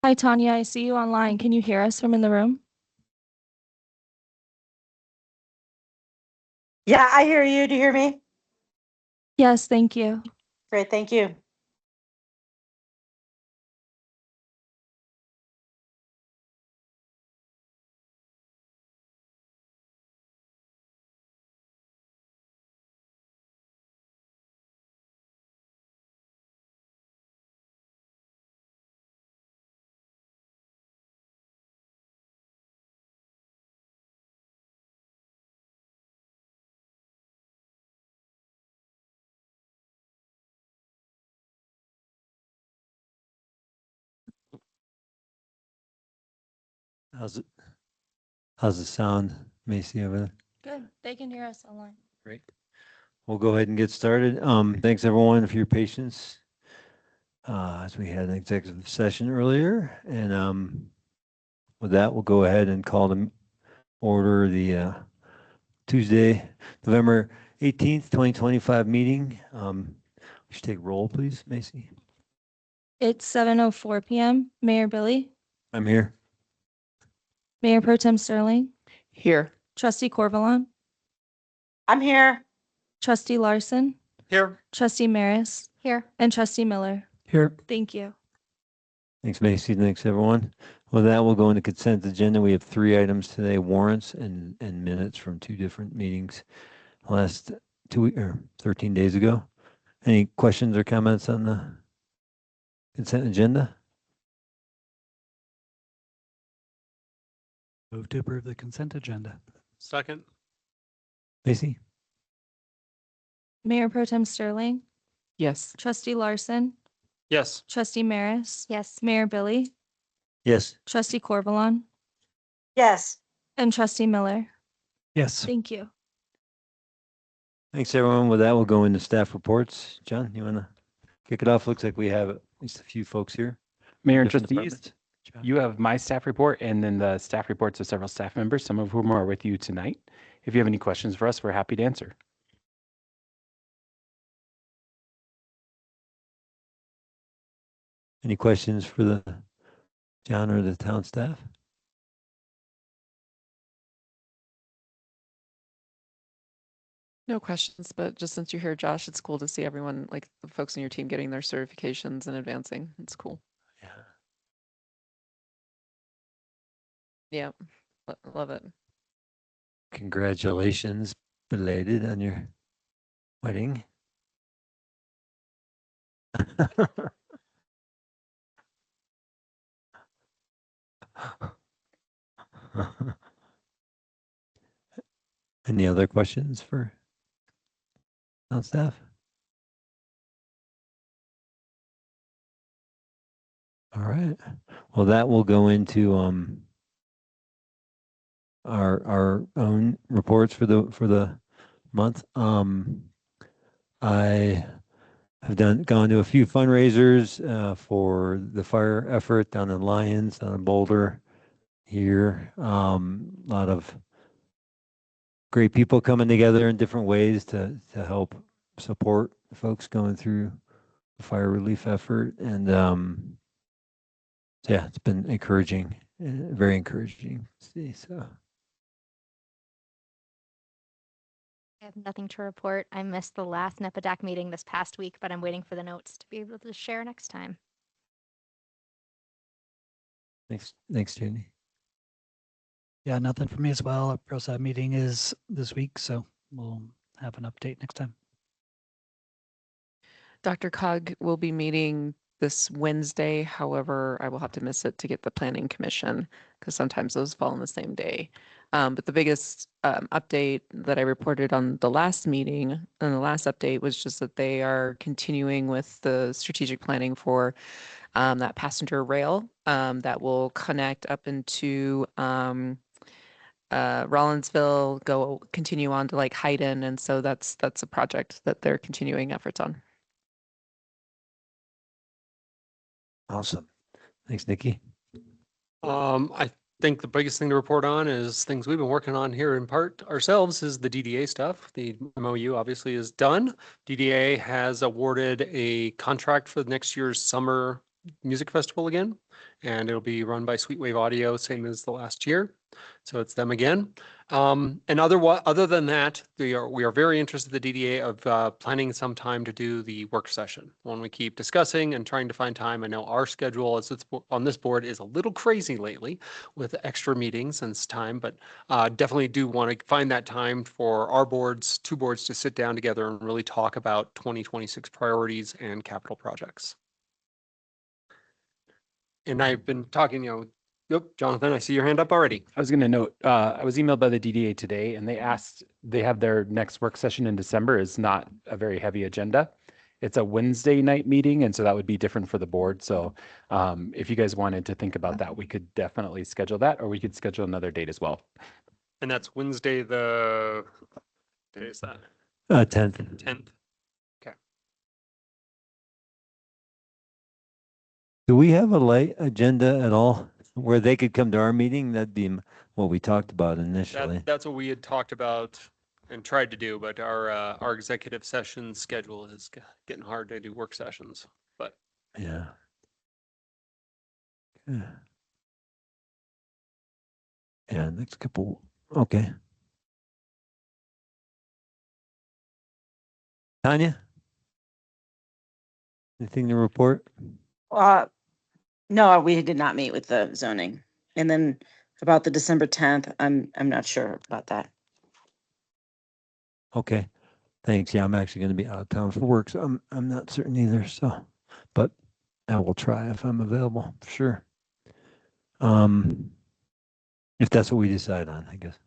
Hi, Tanya. I see you online. Can you hear us from in the room? Yeah, I hear you. Do you hear me? Yes, thank you. Great, thank you. How's the sound, Macy, over there? Good. They can hear us online. Great. We'll go ahead and get started. Thanks everyone for your patience. As we had an executive session earlier, and with that, we'll go ahead and call to order the Tuesday, November 18th, 2025 meeting. We should take roll, please, Macy. It's 7:04 p.m. Mayor Billy, I'm here. Mayor Pro Tem Sterling, Here. Trustee Corvalon, I'm here. Trustee Larson, Here. Trustee Maris, Here. and Trustee Miller. Here. Thank you. Thanks, Macy. Thanks, everyone. With that, we'll go into consent agenda. We have 3 items today: warrants and minutes from 2 different meetings last 13 days ago. Any questions or comments on the consent agenda? Move to approve the consent agenda. Second. Macy? Mayor Pro Tem Sterling, Yes. Trustee Larson, Yes. Trustee Maris, Yes. Mayor Billy, Yes. Trustee Corvalon, Yes. and Trustee Miller. Yes. Thank you. Thanks, everyone. With that, we'll go into staff reports. John, you want to kick it off? Looks like we have at least a few folks here. Mayor and Different trustees, departments. you have my staff report and then the staff reports of several staff members, some of whom are with you tonight. If you have any questions for us, we're happy to answer. Any questions for the John or the town staff? No questions, but just since you're here, Josh, it's cool to see everyone, like the folks in your team getting their certifications and advancing. It's cool. Yeah. Yeah, love it. Congratulations, belated on your wedding. Any other questions for town staff? All right. Well, that will go into our own reports for the month. I have gone to a few fundraisers for the fire effort down in Lyons, down in Boulder here. A lot of great people coming together in different ways to help support folks going through the fire relief effort. And yeah, it's been encouraging, very encouraging to see. So I have nothing to report. I missed the last NEPADAC meeting this past week, but I'm waiting for the notes to be able to share next time. thanks, Judy. Yeah, nothing for me as well. Our ProSat meeting is this week, so we'll have an update next time. Dr. Cog will be meeting this Wednesday. However, I will have to miss it to get the planning commission because sometimes those fall on the same day. But the biggest update that I reported on the last meeting and the last update was just that they are continuing with the strategic planning for that passenger rail that will connect up into Rollinsville, continue on to like Hayden. And so that's a project that they're continuing efforts on. Awesome. Thanks, Nikki. I think the biggest thing to report on is things we've been working on here in part ourselves is the DDA stuff. The MOU obviously is done. DDA has awarded a contract for next year's summer Music Festival again, and it'll be run by Sweet Wave Audio, same as the last year. So it's them again. And other than that, we are very interested in the DDA of planning some time to do the work session. One we keep discussing and trying to find time. I know our schedule as it's on this board is a little crazy lately with extra meetings and time, but definitely do want to find that time for our boards, two boards, to sit down together and really talk about 2026 priorities and capital projects. And I've been talking, yep, Jonathan, I see your hand up already. I was going to note, I was emailed by the DDA today and they asked, they have their next work session in December is not a very heavy agenda. It's a Wednesday night meeting. And so that would be different for the board. So if you guys wanted to think about that, we could definitely schedule that, or we could schedule another date as well. And that's Wednesday, the, day is that? 10th. 10th. Do we have a light agenda at all where they could come to our meeting? That'd be what we talked about initially. That's what we had talked about and tried to do, but our executive session schedule is getting hard to do work sessions, but. Yeah. Yeah. Yeah, next couple, okay. Tanya? Anything to report? No, we did not meet with the zoning. And then about the December 10th, I'm not sure about that. Okay, thanks. Yeah, I'm actually going to be out of town for work, so I'm not certain either. So, but I will try if I'm available, for sure. If that's what we decide on, I guess.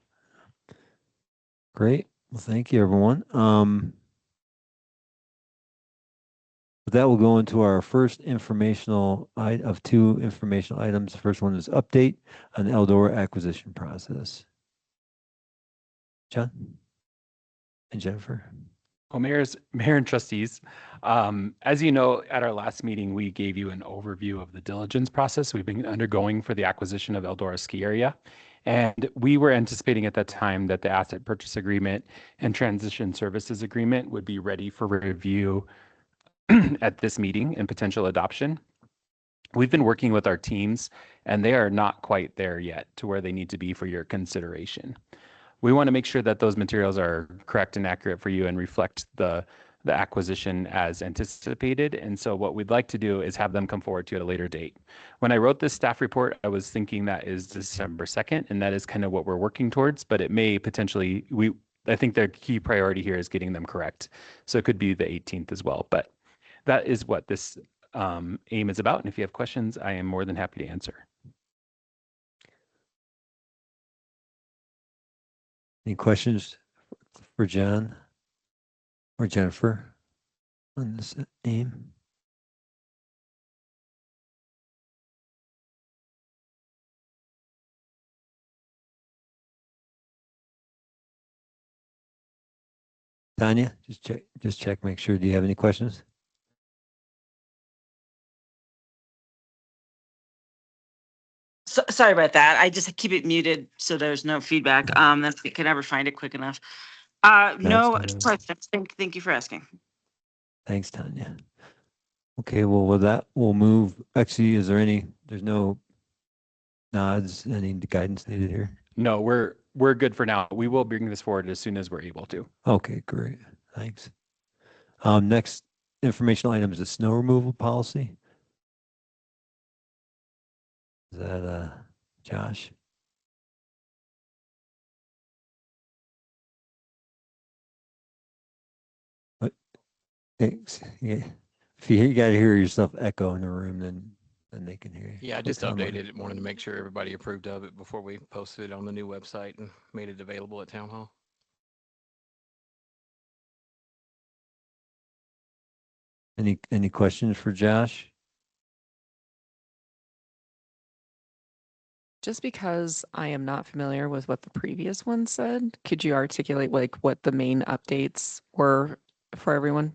Great. Well, thank you, everyone. With that, we'll go into our first informational of two informational items. The first one is update on the Eldora acquisition process. John and Jennifer. Well, mayor and trustees, as you know, at our last meeting, we gave you an overview of the diligence process we've been undergoing for the acquisition of Eldora Ski Area. And we were anticipating at that time that the asset purchase agreement and transition services agreement would be ready for review at this meeting and potential adoption. We've been working with our teams and they are not quite there yet to where they need to be for your consideration. We want to make sure that those materials are correct and accurate for you and reflect the acquisition as anticipated. And so what we'd like to do is have them come forward to you at a later date. When I wrote this staff report, I was thinking that is December 2nd, and that is kind of what we're working towards, but it may potentially, I think their key priority here is getting them correct. So it could be the 18th as well, but that is what this aim is about. And if you have questions, I am more than happy to answer. Any questions for John or Jennifer on this aim? Tanya, just check, make sure. Do you have any questions? Sorry about that. I just keep it muted so there's no feedback. That's, I can never find it quick enough. No Tanya. questions. Thank you for asking. Thanks, Tanya. Okay, well, with that, we'll move. Actually, there's no nods, any guidance needed here? No, we're good for now. We will bring this forward as soon as we're able to. Okay, great. Thanks. Next informational item is the snow removal policy. Is that Josh? What? Thanks. Yeah. If you got to hear yourself echo in the room, then they can hear you. Yeah, I just What time updated it, wanted to make sure everybody approved of it before we posted it on the new website and made it available at Town Hall. Any questions for Josh? Just because I am not familiar with what the previous one said, could you articulate like what the main updates were for everyone?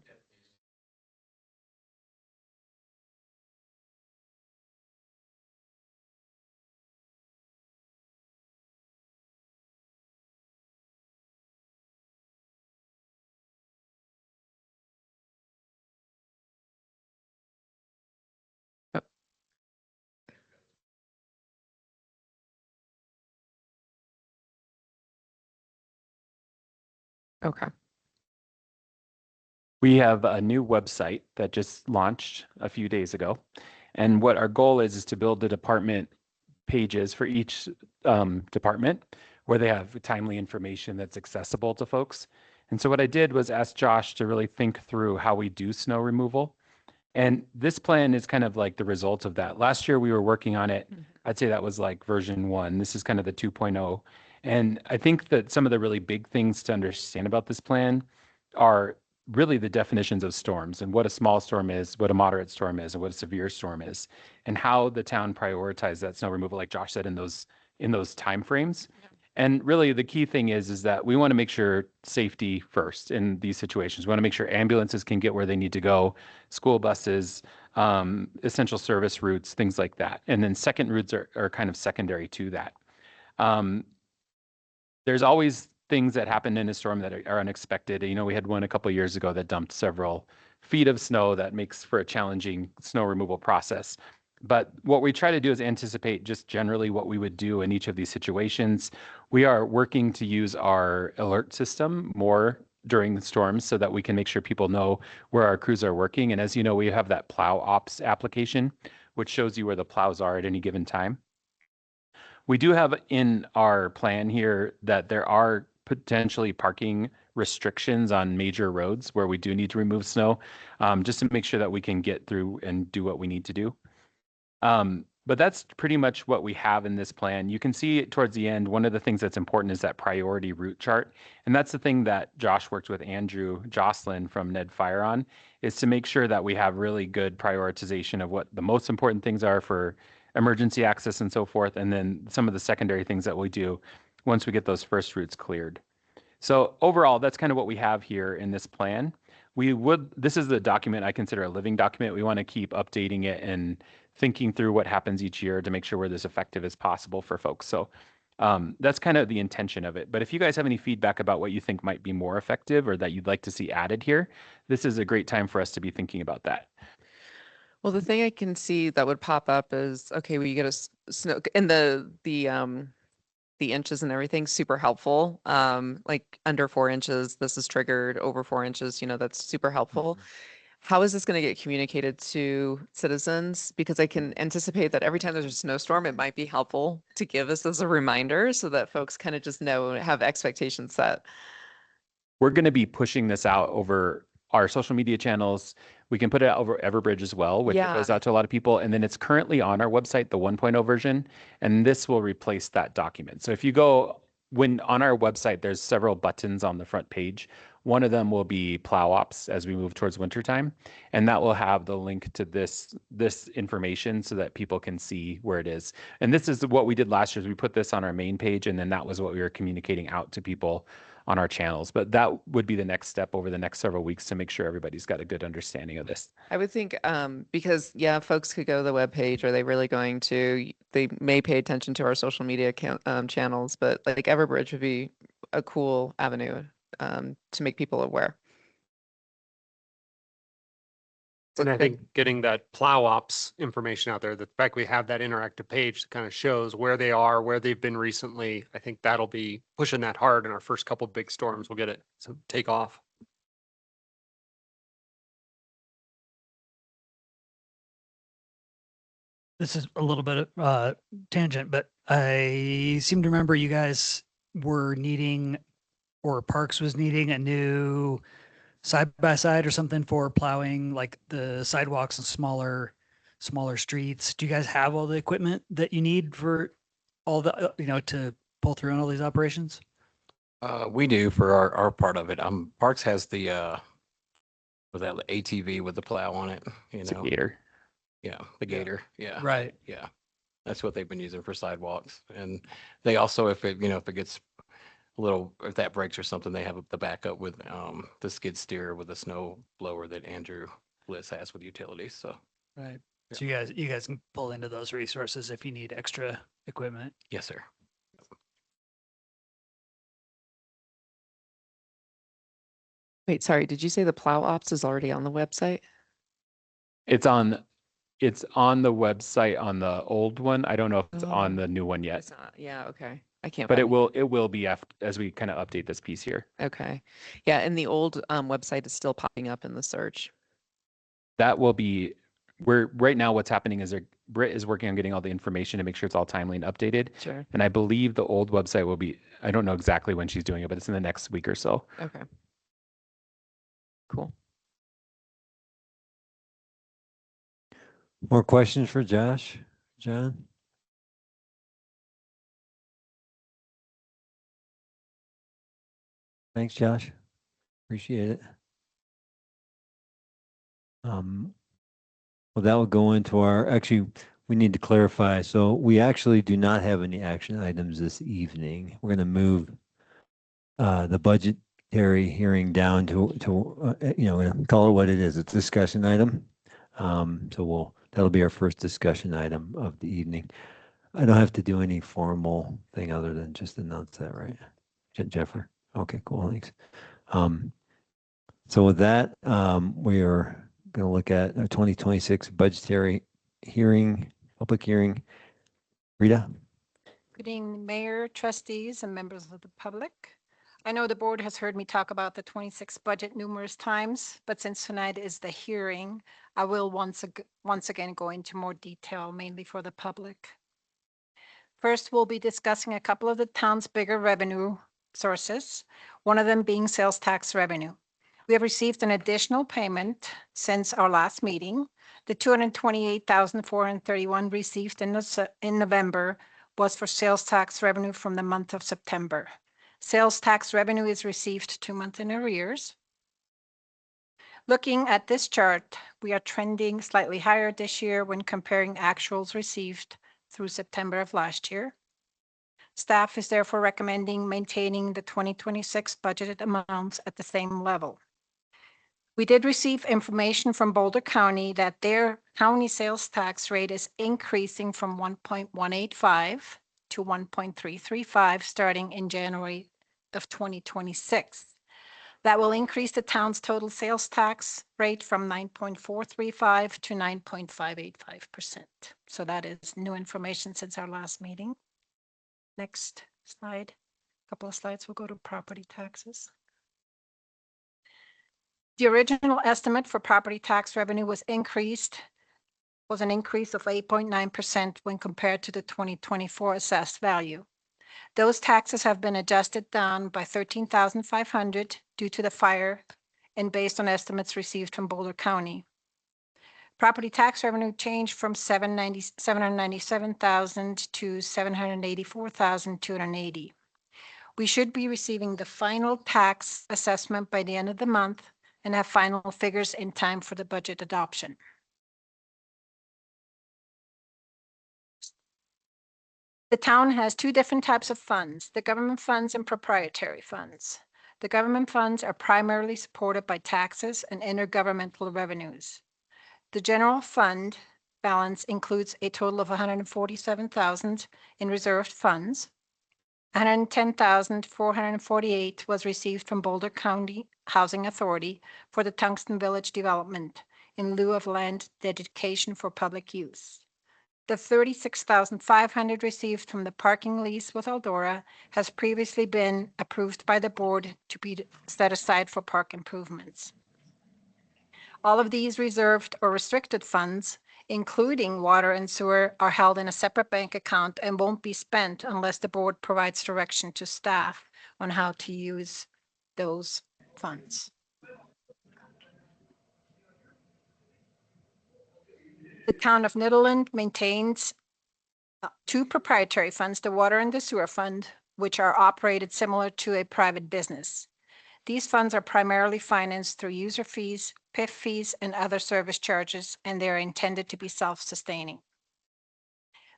Okay. We have a new website that just launched a few days ago. And what our goal is to build the department pages for each department where they have timely information that's accessible to folks. And so what I did was ask Josh to really think through how we do snow removal. And this plan is kind of like the result of that. Last year we were working on it. I'd say that was like version 1. This is kind of the 2.0. And I think that some of the really big things to understand about this plan are really the definitions of storms and what a small storm is, what a moderate storm is, and what a severe storm is, and how the town prioritizes that snow removal, like Josh said, in those timeframes. And really the key thing is that we want to make sure safety first in these situations. We want to make sure ambulances can get where they need to go, school buses, essential service routes, things like that. And then second routes are kind of secondary to that. There's always things that happen in a storm that are unexpected. You know, we had one a couple of years ago that dumped several feet of snow that makes for a challenging snow removal process. But what we try to do is anticipate just generally what we would do in each of these situations. We are working to use our alert system more during the storms so that we can make sure people know where our crews are working. And as you know, we have that plow ops application, which shows you where the plows are at any given time. We do have in our plan here that there are potentially parking restrictions on major roads where we do need to remove snow, just to make sure that we can get through and do what we need to do. But that's pretty much what we have in this plan. You can see towards the end, one of the things that's important is that priority route chart. And that's the thing that Josh worked with Andrew Jocelyn from Ned Fire on, is to make sure that we have really good prioritization of what the most important things are for emergency access and so forth. And then some of the secondary things that we do once we get those first routes cleared. So overall, that's kind of what we have here in this plan. This is the document I consider a living document. We want to keep updating it and thinking through what happens each year to make sure we're as effective as possible for folks. So that's kind of the intention of it. But if you guys have any feedback about what you think might be more effective or that you'd like to see added here, this is a great time for us to be thinking about that. Well, the thing I can see that would pop up is, okay, well, you get a snow and the inches and everything, super helpful. Like under 4 inches, this is triggered. Over 4 inches, you know, that's super helpful. How is this going to get communicated to citizens? Because I can anticipate that every time there's a snowstorm, it might be helpful to give us as a reminder so that folks kind of just know, have expectations set. We're going to be pushing this out over our social media channels. We can put it out over Everbridge as well, which goes out to a lot of people. And then it's currently on our website, the 1.0 version, and this will replace that document. So if you go, on our website, there's several buttons on the front page. One of them will be plow ops as we move towards wintertime. And that will have the link to this information so that people can see where it is. And this is what we did last year, is we put this on our main page, and then that was what we were communicating out to people on our channels. But that would be the next step over the next several weeks to make sure everybody's got a good understanding of this. I would think, because folks could go to the webpage. Are they really going to? They may pay attention to our social media channels, but like Everbridge would be a cool avenue to make people aware. And I think getting that plow ops information out there, the fact we have that interactive page that kind of shows where they are, where they've been recently, I think that'll be pushing that hard in our first couple of big storms. We'll get it to take off. This is a little bit of tangent, but I seem to remember you guys were needing, or Parks was needing, a new side-by-side or something for plowing like the sidewalks and smaller streets. Do you guys have all the equipment that you need for all the, to pull through on all these operations? We do for our part of it. Parks has the with that ATV with the plow on it, It's a gator. Yeah, the gator. Yeah. Right. Yeah. That's what they've been using for sidewalks. And they also, if it gets a little, if that breaks or something, they have the backup with the skid steer with the snow blower that Andrew Bliss has with utilities. So Right. So you guys can pull into those resources if you need extra equipment. yes, sir. Wait, sorry, did you say the plow ops is already on the website? It's on the website on the old one. I don't know if it's on Oh. the new one yet. It's not. Yeah, okay. I can't. But find it will be as we kind of update this piece here. Okay. Yeah, and the old website is still popping up in the search. That will be, right now what's happening is Britt is working on getting all the information to make sure it's all timely and updated. Sure. And I believe the old website will be, I don't know exactly when she's doing it, but it's in the next week or so. Okay. Cool. More questions for Josh, John? Thanks, Josh. Appreciate it. Well, that will go into actually, we need to clarify. So we actually do not have any action items this evening. We're going to move the budgetary hearing down to call it what it is. It's a discussion item. So that'll be our first discussion item of the evening. I don't have to do any formal thing other than just announce that, right? Jeffrey? Okay, cool, thanks. So with that, we are going to look at a 2026 budgetary hearing, public hearing. Rita? Good evening, Mayor, trustees, and members of the public. I know the board has heard me talk about the 26 budget numerous times, but since tonight is the hearing, I will once again go into more detail, mainly for the public. First, we'll be discussing a couple of the town's bigger revenue sources, one of them being sales tax revenue. We have received an additional payment since our last meeting. The $228,431 received in November was for sales tax revenue from the month of September. Sales tax revenue is received 2 months in arrears. Looking at this chart, we are trending slightly higher this year when comparing actuals received through September of last year. Staff is therefore recommending maintaining the 2026 budgeted amounts at the same level. We did receive information from Boulder County that their county sales tax rate is increasing from 1.185 to 1.335 starting in January of 2026. That will increase the town's total sales tax rate from 9.435 to 9.585%. So that is new information since our last meeting. Next slide. A couple of slides, we'll go to property taxes. The original estimate for property tax revenue was an increase of 8.9% when compared to the 2024 assessed value. Those taxes have been adjusted down by $13,500 due to the fire and based on estimates received from Boulder County. Property tax revenue changed from $797,000 to $784,280. We should be receiving the final tax assessment by the end of the month and have final figures in time for the budget adoption. The town has two different types of funds, the government funds and proprietary funds. The government funds are primarily supported by taxes and intergovernmental revenues. The general fund balance includes a total of $147,000 in reserved funds. $110,448 was received from Boulder County Housing Authority for the Tungsten Village development in lieu of land dedication for public use. The $36,500 received from the parking lease with Eldora has previously been approved by the board to be set aside for park improvements. All of these reserved or restricted funds, including water and sewer, are held in a separate bank account and won't be spent unless the board provides direction to staff on how to use those funds. The town of Nederland maintains two proprietary funds, the water and the sewer fund, which are operated similar to a private business. These funds are primarily financed through user fees, PIF fees, and other service charges, and they are intended to be self-sustaining.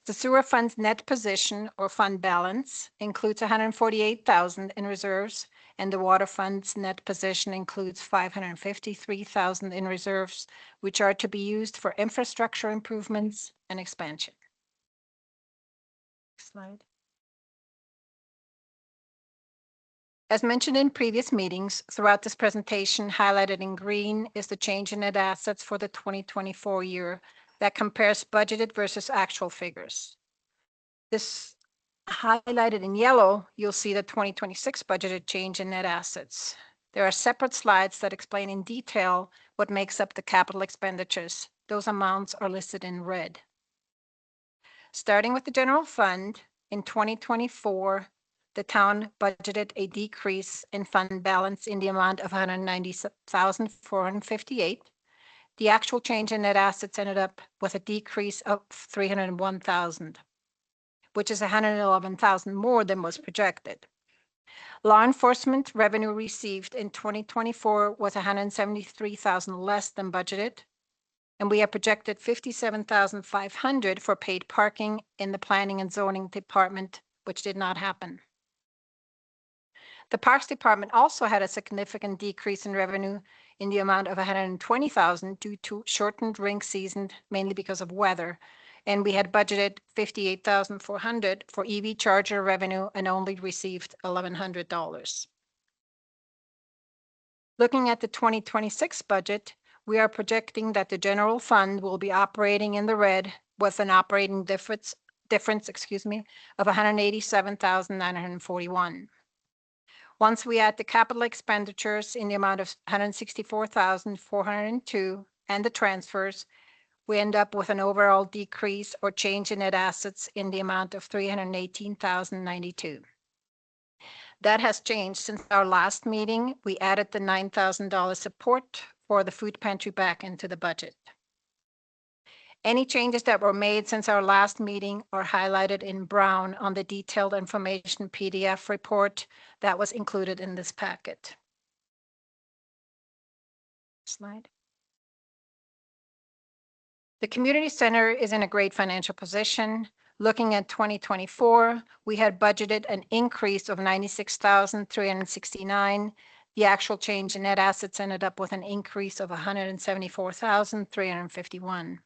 The sewer fund's net position or fund balance includes $148,000 in reserves, and the water fund's net position includes $553,000 in reserves, which are to be used for infrastructure improvements and expansion. Next slide. As mentioned in previous meetings, throughout this presentation, highlighted in green is the change in net assets for the 2024 year that compares budgeted versus actual figures. This Highlighted in yellow, you'll see the 2026 budgeted change in net assets. There are separate slides that explain in detail what makes up the capital expenditures. Those amounts are listed in red. Starting with the general fund, in 2024, the town budgeted a decrease in fund balance in the amount of 190,458. The actual change in net assets ended up with a decrease of 301,000, which is 111,000 more than was projected. Law enforcement revenue received in 2024 was 173,000 less than budgeted, and we have projected 57,500 for paid parking in the planning and zoning department, which did not happen. The Parks Department also had a significant decrease in revenue in the amount of 120,000 due to shortened rink season, mainly because of weather. And we had budgeted 58,400 for EV charger revenue and only received $1,100. Looking at the 2026 budget, we are projecting that the general fund will be operating in the red with an operating difference of 187,941. Once we add the capital expenditures in the amount of 164,402 and the transfers, we end up with an overall decrease or change in net assets in the amount of 318,092. That has changed since our last meeting. We added the $9,000 support for the food pantry back into the budget. Any changes that were made since our last meeting are highlighted in brown on the detailed information PDF report that was included in this packet. Slide. The community center is in a great financial position. Looking at 2024, we had budgeted an increase of 96,369. The actual change in net assets ended up with an increase of 174,351.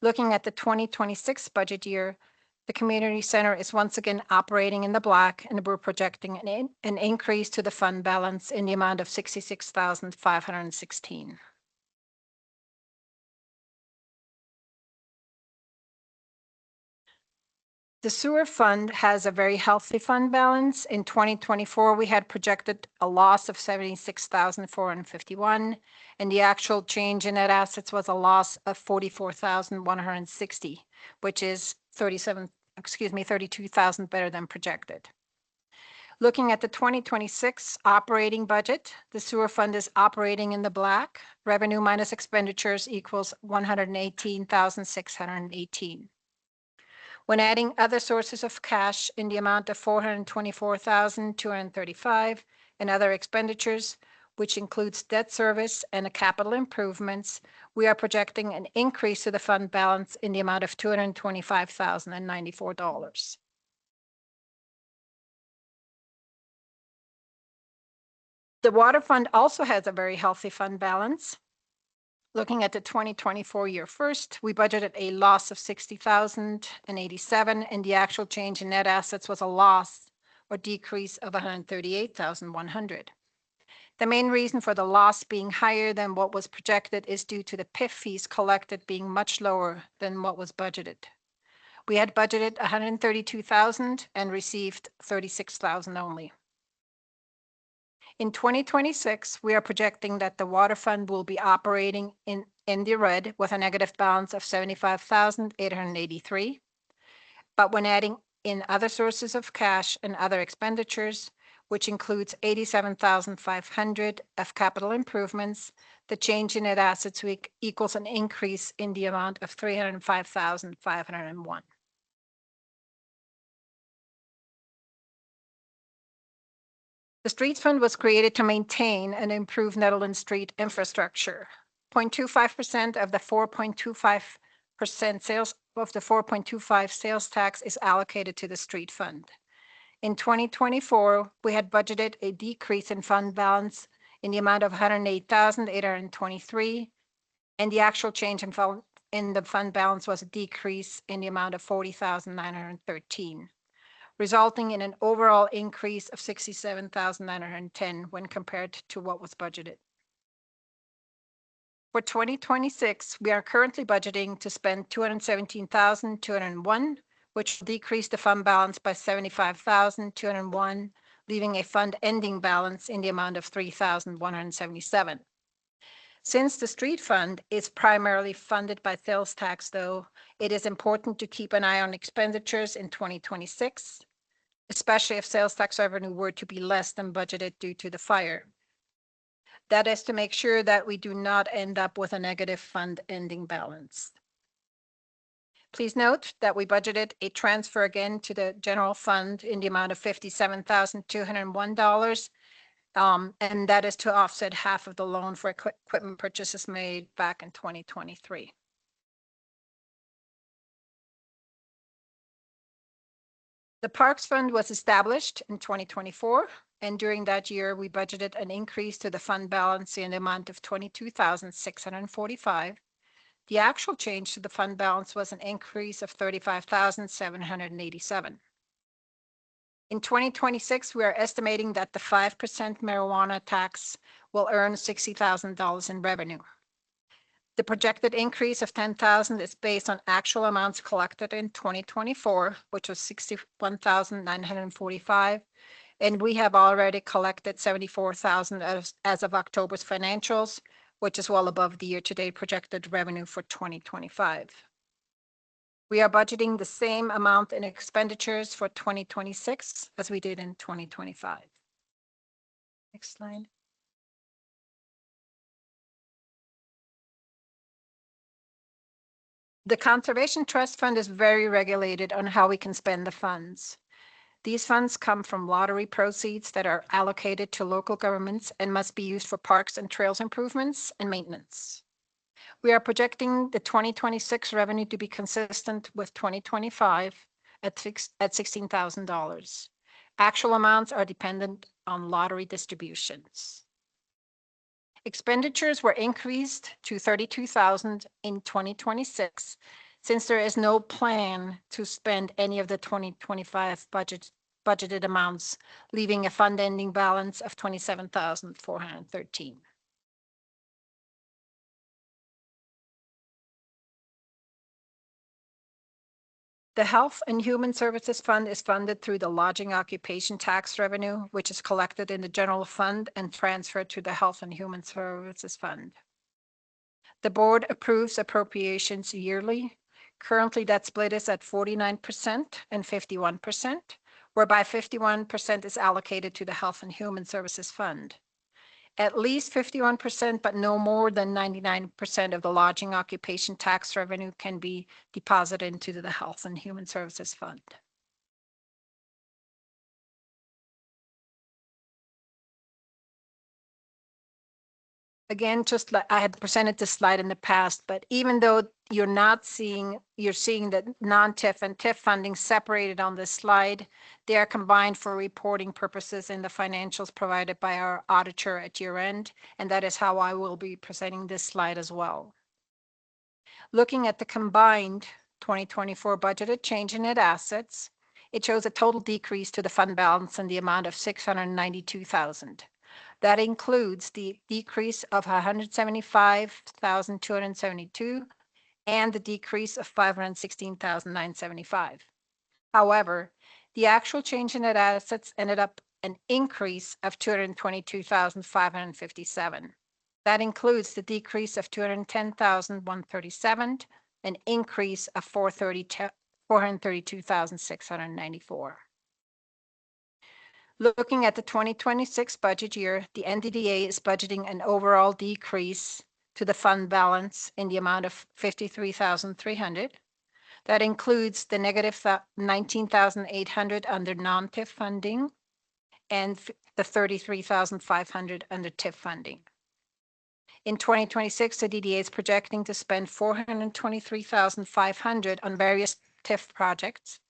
Looking at the 2026 budget year, the community center is once again operating in the black, and we're projecting an increase to the fund balance in the amount of 66,516. The sewer fund has a very healthy fund balance. In 2024, we had projected a loss of 76,451, and the actual change in net assets was a loss of 44,160, which is 32,000 better than projected. Looking at the 2026 operating budget, the sewer fund is operating in the black. Revenue minus expenditures equals 118,618. When adding other sources of cash in the amount of 424,235 and other expenditures, which includes debt service and capital improvements, we are projecting an increase to the fund balance in the amount of $225,094. The water fund also has a very healthy fund balance. Looking at the 2024 year first, we budgeted a loss of 60,087, and the actual change in net assets was a loss or decrease of 138,100. The main reason for the loss being higher than what was projected is due to the PIF fees collected being much lower than what was budgeted. We had budgeted 132,000 and received 36,000 only. In 2026, we are projecting that the water fund will be operating in the red with a negative balance of 75,883. But when adding in other sources of cash and other expenditures, which includes 87,500 of capital improvements, the change in net assets equals an increase in the amount of 305,501. The streets fund was created to maintain and improve Nederland street infrastructure. 0.25% of the 4.25% sales tax is allocated to the street fund. In 2024, we had budgeted a decrease in fund balance in the amount of 108,823, and the actual change in the fund balance was a decrease in the amount of 40,913. Resulting in an overall increase of 67,910 when compared to what was budgeted. For 2026, we are currently budgeting to spend 217,201, which will decrease the fund balance by 75,201, leaving a fund ending balance in the amount of 3,177. Since the street fund is primarily funded by sales tax, though, it is important to keep an eye on expenditures in 2026, especially if sales tax revenue were to be less than budgeted due to the fire. That is to make sure that we do not end up with a negative fund ending balance. Please note that we budgeted a transfer again to the general fund in the amount of $57,201. And that is to offset half of the loan for equipment purchases made back in 2023. The Parks Fund was established in 2024, and during that year, we budgeted an increase to the fund balance in the amount of $22,645. The actual change to the fund balance was an increase of $35,787. In 2026, we are estimating that the 5% marijuana tax will earn $60,000 in revenue. The projected increase of $10,000 is based on actual amounts collected in 2024, which was $61,945, and we have already collected $74,000 as of October's financials, which is well above the year-to-date projected revenue for 2025. We are budgeting the same amount in expenditures for 2026 as we did in 2025. Next slide. The Conservation Trust Fund is very regulated on how we can spend the funds. These funds come from lottery proceeds that are allocated to local governments and must be used for parks and trails improvements and maintenance. We are projecting the 2026 revenue to be consistent with 2025 at $16,000. Actual amounts are dependent on lottery distributions. Expenditures were increased to $32,000 in 2026, since there is no plan to spend any of the 2025 budgeted amounts, leaving a fund ending balance of $27,413. The Health and Human Services Fund is funded through the lodging occupation tax revenue, which is collected in the general fund and transferred to the Health and Human Services Fund. The board approves appropriations yearly. Currently, that split is at 49% and 51%, whereby 51% is allocated to the Health and Human Services Fund. At least 51%, but no more than 99% of the lodging occupation tax revenue can be deposited into the Health and Human Services Fund. Again, just like I had presented this slide in the past, but even though you're seeing the non-TIF and TIF funding separated on this slide, they are combined for reporting purposes in the financials provided by our auditor at year end, and that is how I will be presenting this slide as well. Looking at the combined 2024 budgeted change in net assets, it shows a total decrease to the fund balance in the amount of $692,000. That includes the decrease of $175,272 and the decrease of $516,975. However, the actual change in net assets ended up an increase of $222,557. That includes the decrease of $210,137, an increase of $432,694. Looking at the 2026 budget year, the NDDA is budgeting an overall decrease to the fund balance in the amount of $53,300. That includes the negative $19,800 under non-TIF funding and the $33,500 under TIF funding. In 2026, the DDA is projecting to spend $423,500 on various TIF projects.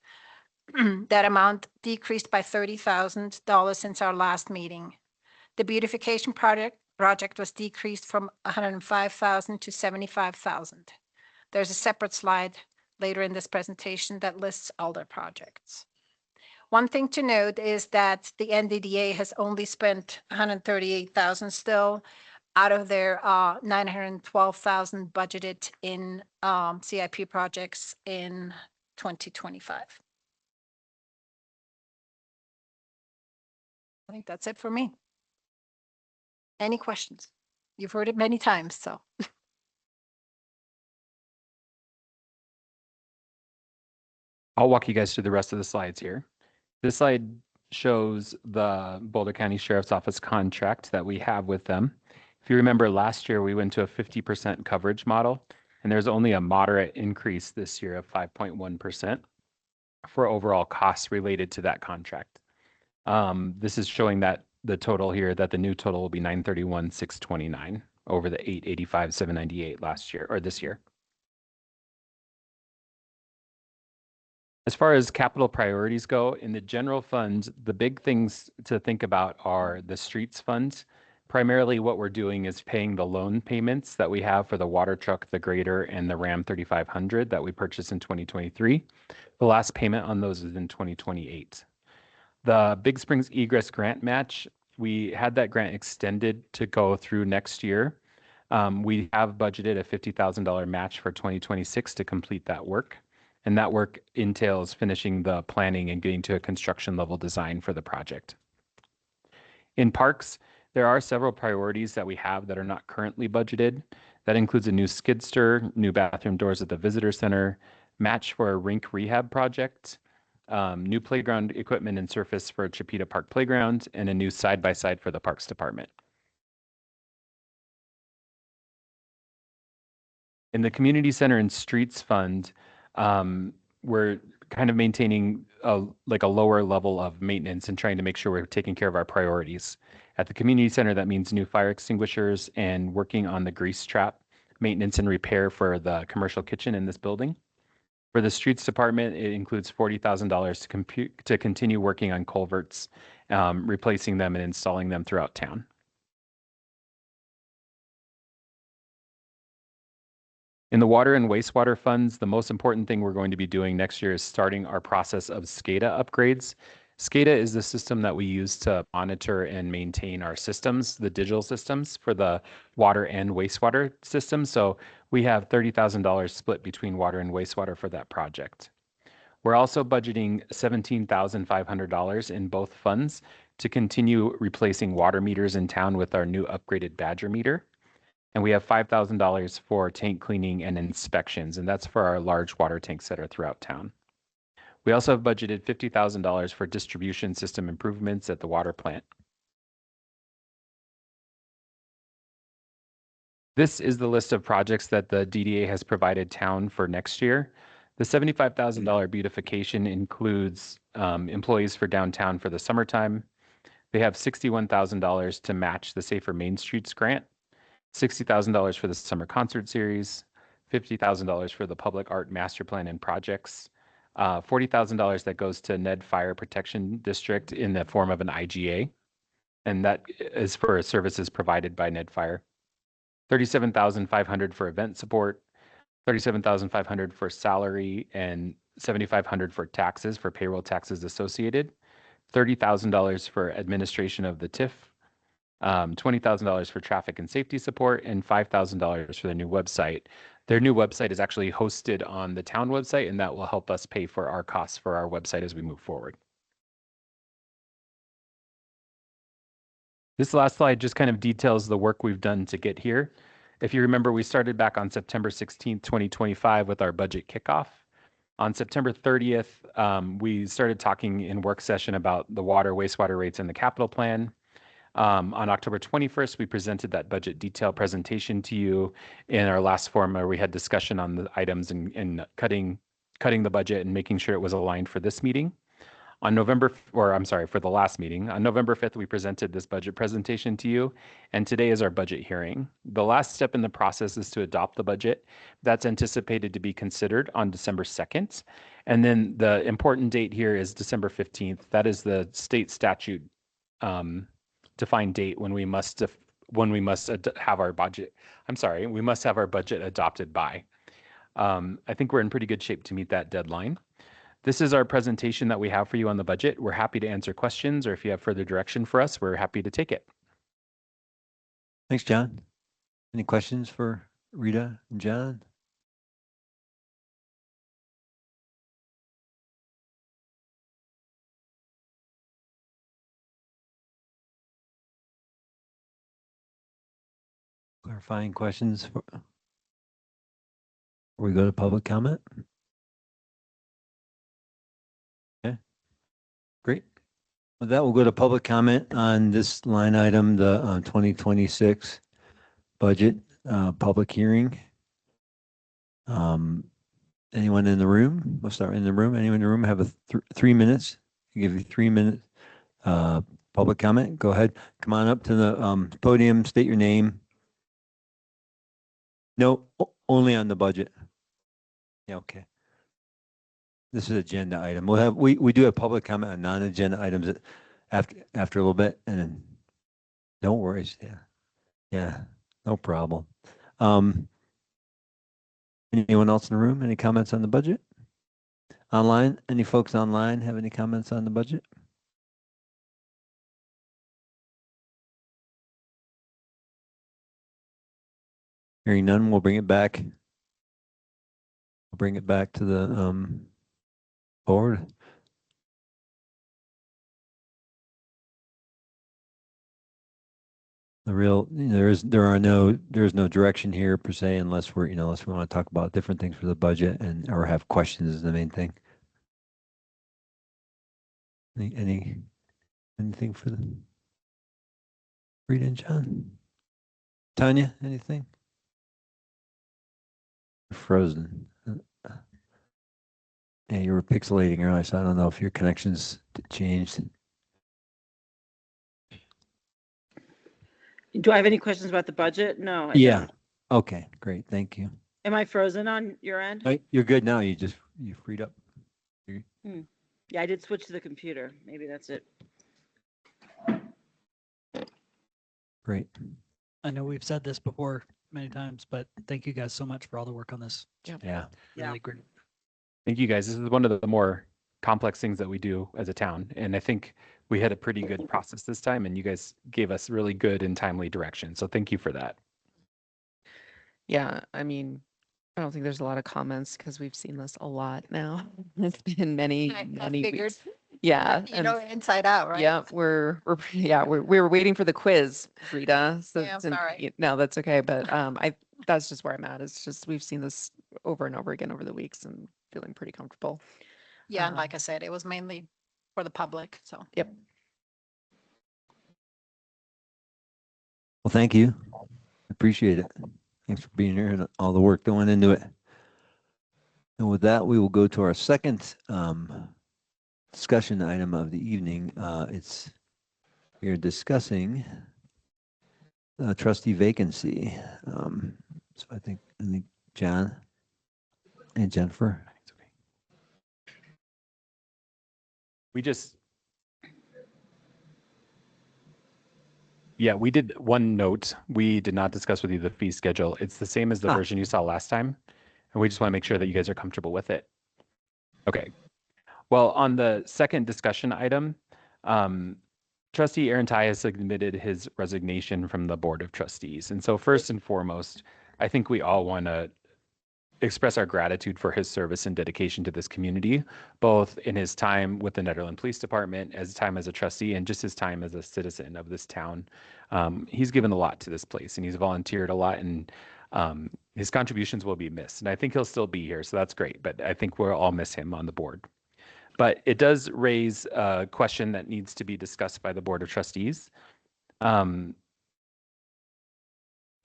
That amount decreased by $30,000 since our last meeting. The beautification project was decreased from $105,000 to $75,000. There's a separate slide later in this presentation that lists all their projects. One thing to note is that the NDDA has only spent $138,000 still out of their $912,000 budgeted in CIP projects in 2025. I think that's it for me. Any questions? You've heard it many times, so. I'll walk you guys through the rest of the slides here. This slide shows the Boulder County Sheriff's Office contract that we have with them. If you remember last year, we went to a 50% coverage model, and there's only a moderate increase this year of 5.1% for overall costs related to that contract. This is showing that the total here, that the new total will be 931,629 over the 885,798 last year or this year. As far as capital priorities go, in the general fund, the big things to think about are the streets fund. Primarily what we're doing is paying the loan payments that we have for the water truck, the grader, and the Ram 3500 that we purchased in 2023. The last payment on those is in 2028. The Big Springs Egress grant match, we had that grant extended to go through next year. We have budgeted a $50,000 match for 2026 to complete that work. And that work entails finishing the planning and getting to a construction level design for the project. In parks, there are several priorities that we have that are not currently budgeted. That includes a new skidster, new bathroom doors at the visitor center, match for a rink rehab project, new playground equipment and surface for Chipeta Park Playground, and a new side-by-side for the Parks Department. In the Community Center and Streets Fund, we're kind of maintaining a lower level of maintenance and trying to make sure we're taking care of our priorities. At the community center, that means new fire extinguishers and working on the grease trap maintenance and repair for the commercial kitchen in this building. For the streets department, it includes $40,000 to continue working on culverts, replacing them and installing them throughout town. In the water and wastewater funds, the most important thing we're going to be doing next year is starting our process of SCADA upgrades. SCADA is the system that we use to monitor and maintain our systems, the digital systems for the water and wastewater systems. So we have $30,000 split between water and wastewater for that project. We're also budgeting $17,500 in both funds to continue replacing water meters in town with our new upgraded Badger meter. And we have $5,000 for tank cleaning and inspections, and that's for our large water tanks that are throughout town. We also have budgeted $50,000 for distribution system improvements at the water plant. This is the list of projects that the DDA has provided town for next year. The $75,000 beautification includes employees for downtown for the summertime. They have $61,000 to match the Safer Main Streets grant. $60,000 for the summer concert series, $50,000 for the public art master plan and projects, $40,000 that goes to Ned Fire Protection District in the form of an IGA, and that is for services provided by Ned Fire. $37,500 for event support, $37,500 for salary, and $7,500 for taxes, for payroll taxes associated, $30,000 for administration of the TIF, $20,000 for traffic and safety support, and $5,000 for the new website. Their new website is actually hosted on the town website, and that will help us pay for our costs for our website as we move forward. This last slide just kind of details the work we've done to get here. If you remember, we started back on September 16th, 2025 with our budget kickoff. On September 30th, we started talking in work session about the water, wastewater rates and the capital plan. On October 21st, we presented that budget detail presentation to you in our last forum where we had discussion on the items and cutting the budget and making sure it was aligned for this meeting. On for the last meeting, on November 5th, we presented this budget presentation to you, and today is our budget hearing. The last step in the process is to adopt the budget. That's anticipated to be considered on December 2nd. And then the important date here is December 15th. That is the state statute defined date when we must have our budget. We must have our budget adopted by. I think we're in pretty good shape to meet that deadline. This is our presentation that we have for you on the budget. We're happy to answer questions, or if you have further direction for us, we're happy to take it. Thanks, John. Any questions for Rita and John? clarifying questions before we go to public comment? Okay, great. With that, we'll go to public comment on this line item, the 2026 budget public hearing. Anyone in the room? We'll start in the room. Anyone in the room have a 3 minutes? I'll give you 3 minutes. Public comment. Go ahead. Come on up to the podium. State your name. No, only on the budget. Yeah, okay. This is agenda item. We do have public comment on non-agenda items after a little bit, and then don't worry. Yeah, no problem. Anyone else in the room? Any comments on the budget? Online? Any folks online have any comments on the budget? Hearing none, we'll bring it back. We'll bring it back to the board. The real, there's no direction here per se, unless unless we want to talk about different things for the budget or have questions is the main thing. Anything for the Rita and John? Tanya, anything? You're frozen. Yeah, you were pixelating earlier, so I don't know if your connection's changed. Do I have any questions about the budget? No. I Yeah. don't. Okay, great. Thank you. Am I frozen on your end? You're good now. You freed up. Yeah, I did switch to the computer. Maybe that's it. Great. I know we've said this before many times, but thank you guys so much for all the work on this. Yeah. Really great. Thank you, guys. This is one of the more complex things that we do as a town. And I think we had a pretty good process this time, and you guys gave us really good and timely direction. So thank you for that. Yeah, I mean, I don't think there's a lot of comments because we've seen this a lot now. It's been many, many figured. weeks. Yeah. You know, inside out, right? Yeah, we're waiting for the quiz, Rita. So Yeah, I'm sorry. no, that's okay. But that's just where I'm at. It's just we've seen this over and over again over the weeks and feeling pretty comfortable. Yeah, and like I said, it was mainly for the public, so. Yep. Well, thank you. Appreciate it. Thanks for being here and all the work that went into it. And with that, we will go to our second discussion item of the evening. We are discussing trustee vacancy. So I think John and Jennifer. We did one note. We did not discuss with you the fee schedule. It's the same as the version you saw last time. And we just want to make sure that you guys are comfortable with it. Okay. Well, on the second discussion item, Trustee Aaron Tai has submitted his resignation from the Board of Trustees. And so first and foremost, I think we all want to express our gratitude for his service and dedication to this community, both in his time with the Nederland Police Department, as time as a trustee, and just his time as a citizen of this town. He's given a lot to this place, and he's volunteered a lot, and his contributions will be missed. And I think he'll still be here, so that's great, but I think we'll all miss him on the board. But it does raise a question that needs to be discussed by the Board of Trustees.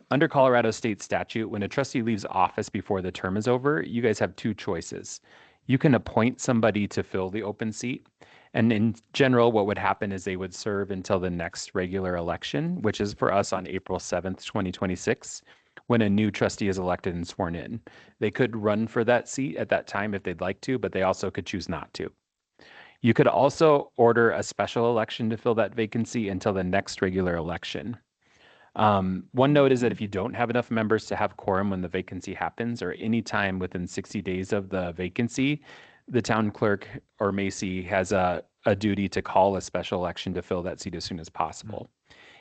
Under Colorado state statute, when a trustee leaves office before the term is over, you guys have two choices. You can appoint somebody to fill the open seat. And in general, what would happen is they would serve until the next regular election, which is for us on April 7th, 2026, when a new trustee is elected and sworn in. They could run for that seat at that time if they'd like to, but they also could choose not to. You could also order a special election to fill that vacancy until the next regular election. One note is that if you don't have enough members to have quorum when the vacancy happens, or any time within 60 days of the vacancy, the town clerk or Macy has a duty to call a special election to fill that seat as soon as possible.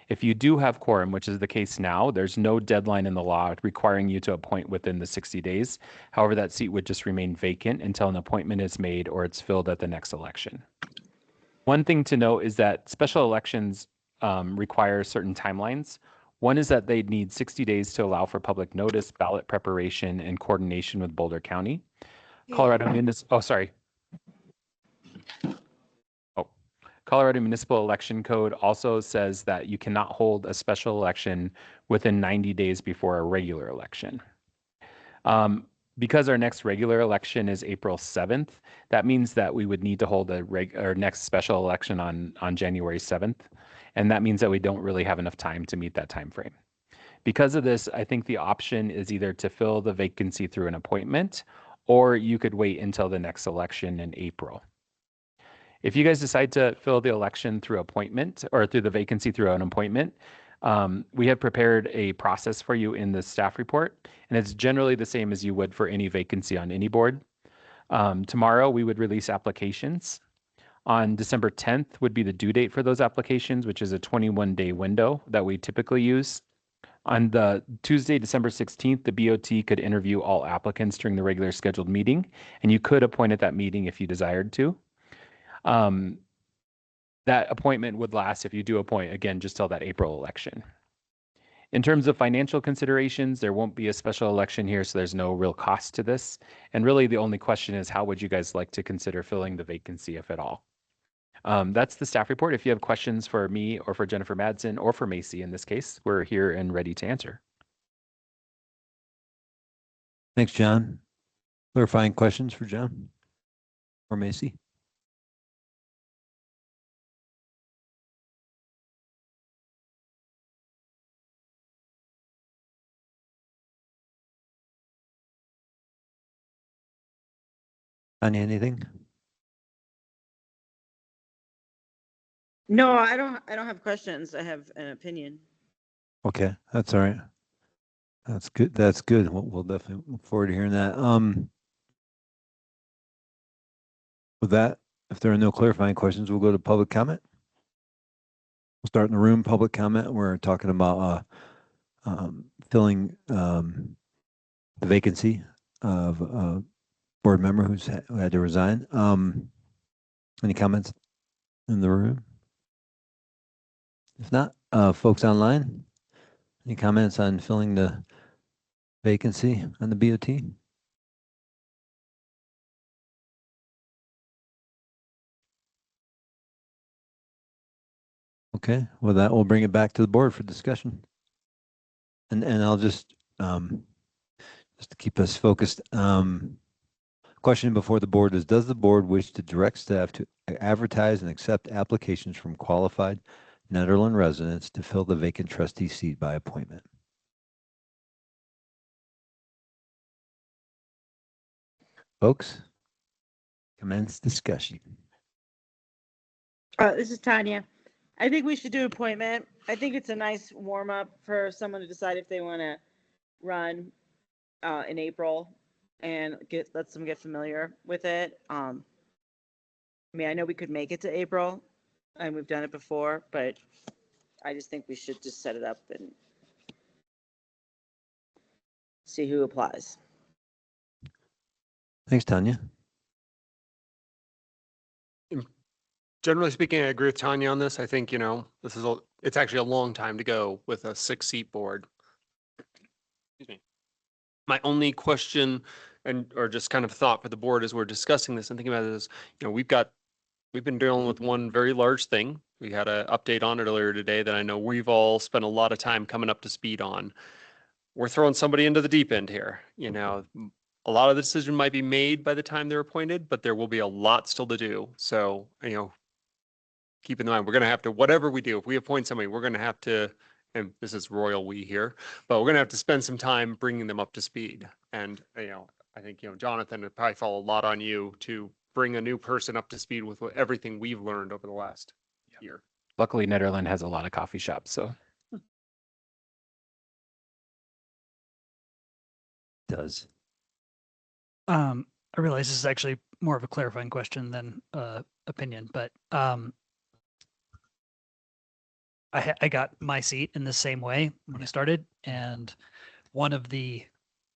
If you do have quorum, which is the case now, there's no deadline in the law requiring you to appoint within the 60 days. However, that seat would just remain vacant until an appointment is made or it's filled at the next election. One thing to note is that special elections require certain timelines. One is that they need 60 days to allow for public notice, ballot preparation, and coordination with Boulder County. Colorado Municipal, oh, sorry. Oh, Colorado Municipal Election Code also says that you cannot hold a special election within 90 days before a regular election. Because our next regular election is April 7th, that means that we would need to hold our next special election on January 7th. And that means that we don't really have enough time to meet that time frame. Because of this, I think the option is either to fill the vacancy through an appointment, or you could wait until the next election in April. If you guys decide to fill the election through appointment or through the vacancy through an appointment, we have prepared a process for you in the staff report, and it's generally the same as you would for any vacancy on any board. Tomorrow, we would release applications. On December 10th would be the due date for those applications, which is a 21-day window that we typically use. On the Tuesday, December 16th, the BOT could interview all applicants during the regular scheduled meeting, and you could appoint at that meeting if you desired to. That appointment would last, if you do appoint, again, just till that April election. In terms of financial considerations, there won't be a special election here, so there's no real cost to this. And really the only question is, how would you guys like to consider filling the vacancy, if at all? That's the staff report. If you have questions for me or for Jennifer Madsen or for Macy in this case, we're here and ready to answer. Thanks, John. Clarifying questions for John or Macy? Tanya, anything? No, I don't have questions. I have an opinion. Okay, that's all right. That's good. That's good. We'll definitely look forward to hearing that. With that, if there are no clarifying questions, we'll go to public comment. We'll start in the room. Public comment. We're talking about filling the vacancy of a board member who had to resign. Any comments in the room? If not, folks online, any comments on filling the vacancy on the BOT? Okay, well, that will bring it back to the board for discussion. And I'll just to keep us focused, question before the board is, does the board wish to direct staff to advertise and accept applications from qualified Nederland residents to fill the vacant trustee seat by appointment? Folks, commence discussion. This is Tanya. I think we should do appointment. I think it's a nice warm up for someone to decide if they want to run in April and let them get familiar with it. I mean, I know we could make it to April and we've done it before, but I just think we should just set it up and see who applies. Thanks, Tanya. Generally speaking, I agree with Tanya on this. I think, it's actually a long time to go with a 6-seat board. Excuse me. My only question or just kind of thought for the board as we're discussing this and thinking about it is, we've been dealing with one very large thing. We had an update on it earlier today that I know we've all spent a lot of time coming up to speed on. We're throwing somebody into the deep end here. A lot of the decision might be made by the time they're appointed, but there will be a lot still to do. So, keep in mind, we're going to have to, whatever we do, if we appoint somebody, we're going to have to, and this is royal we here, but we're going to have to spend some time bringing them up to speed. And, I think, Jonathan, it probably fall a lot on you to bring a new person up to speed with everything we've learned over the last year. Luckily, Nederland has a lot of coffee shops, so. Does. I realize this is actually more of a clarifying question than opinion, but I got my seat in the same way when I started, and one of the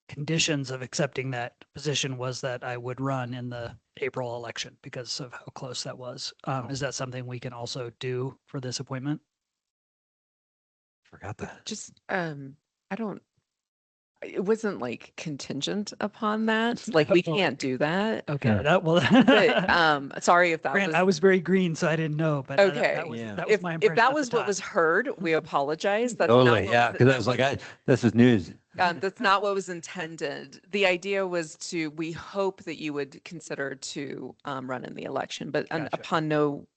conditions of accepting that position was that I would run in the April election because of how close that was. Is that something we can also do for this appointment? Forgot that. Just, I don't, it wasn't like contingent upon that. Like we Oh, can't do that. Okay, Yeah. that will. But, sorry if that Grant, was. I was very green, so I didn't know, but Okay. Yeah. that was If, my if impression that at the was what time. was heard, we apologize. That's not Totally, what yeah, because I was like, this is news. That's not what was intended. The idea was to, we hope that you would consider to run in the election, but Gotcha. upon no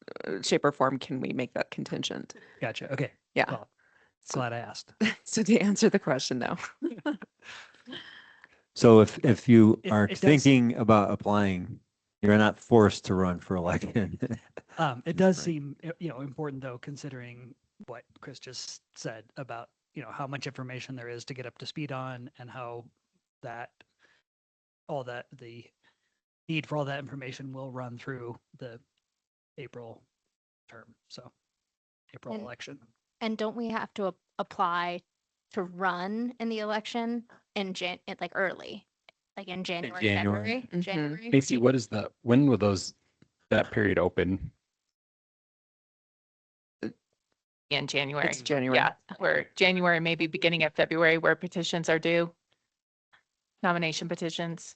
shape or form can we make that contingent. Gotcha. Okay. Yeah. Well, So- glad I asked. So to answer the question, no. So if you are It does- thinking about applying, you're not forced to run for election. It does Right. seem, important though, considering what Chris just said about, how much information there is to get up to speed on and how the need for all that information will run through the April term. So April And- election. And don't we have to apply to run in the election in like early, like in January, January. February, Mhm. January? Macy, what is when will that period open? In January. It's January. Yeah, where January, maybe beginning of February, where petitions are due. Nomination petitions.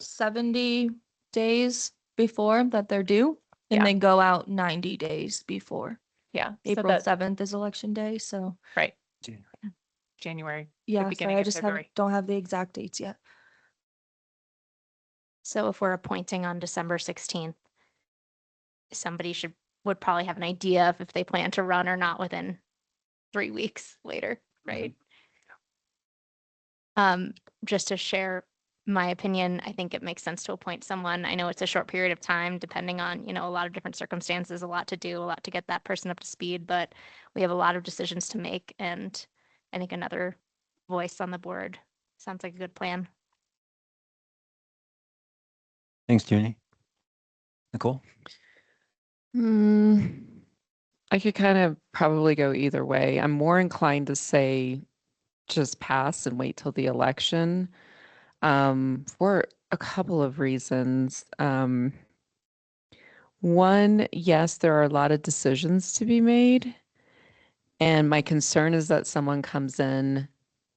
70 days before that they're due, and Yeah. they go out 90 days before. Yeah. so April that- 7th is election day, so Right, January. January. yeah, beginning sorry, I of just February. don't have the exact dates yet. So if we're appointing on December 16th, somebody would probably have an idea of if they plan to run or not within 3 weeks later, right? Just to share my opinion, I think it makes sense to appoint someone. I know it's a short period of time, depending on, a lot of different circumstances, a lot to do, a lot to get that person up to speed, but we have a lot of decisions to make, and I think another voice on the board sounds like a good plan. Thanks, Junie. Nicole? I could kind of probably go either way. I'm more inclined to say just pass and wait till the election for a couple of reasons. One, yes, there are a lot of decisions to be made. And my concern is that someone comes in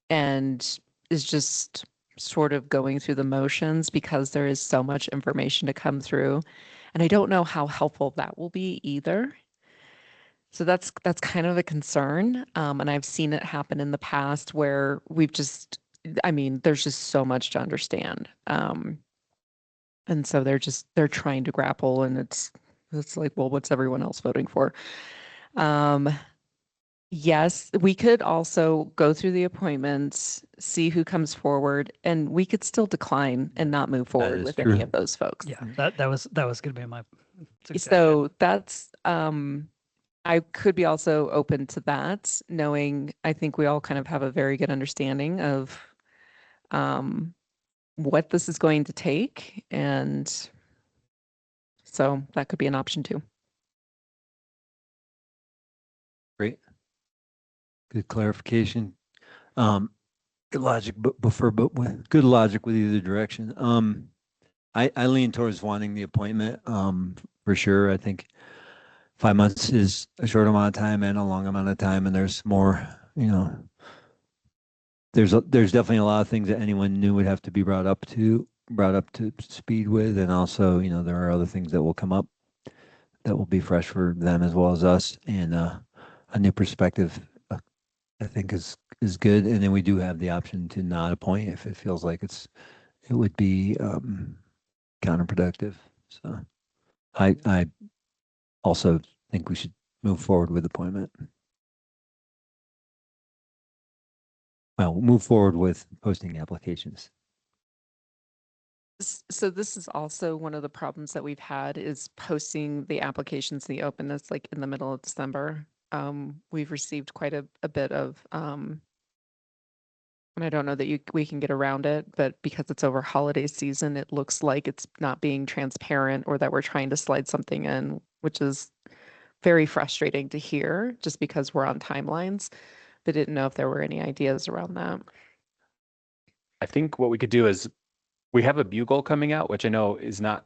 and is just sort of going through the motions because there is so much information to come through. And I don't know how helpful that will be either. So that's kind of a concern. And I've seen it happen in the past where there's just so much to understand. And so they're trying to grapple, and it's like, well, what's everyone else voting for? Yes, we could also go through the appointments, see who comes forward, and we could still decline and not move forward is with true. any of those folks. Yeah, that was going to be my suggestion. So that's, I could be also open to that, knowing I think we all kind of have a very good understanding of what this is going to take. And so that could be an option too. Great. Good clarification. Good logic, but good logic with either direction. I lean towards wanting the appointment, for sure. I think 5 months is a short amount of time and a long amount of time, and there's more, there's definitely a lot of things that anyone new would have to be brought up to speed with. And also, there are other things that will come up that will be fresh for them as well as us. And, a new perspective, I think is good. And then we do have the option to not appoint if it feels like it would be, counterproductive. So I also think we should move forward with appointment. Well, move forward with posting applications. So this is also one of the problems that we've had is posting the applications, the openness, like in the middle of December. We've received quite a bit of, and I don't know that we can get around it, but because it's over holiday season, it looks like it's not being transparent or that we're trying to slide something in, which is very frustrating to hear just because we're on timelines, but didn't know if there were any ideas around that. I think what we could do is we have a bugle coming out, which I know is not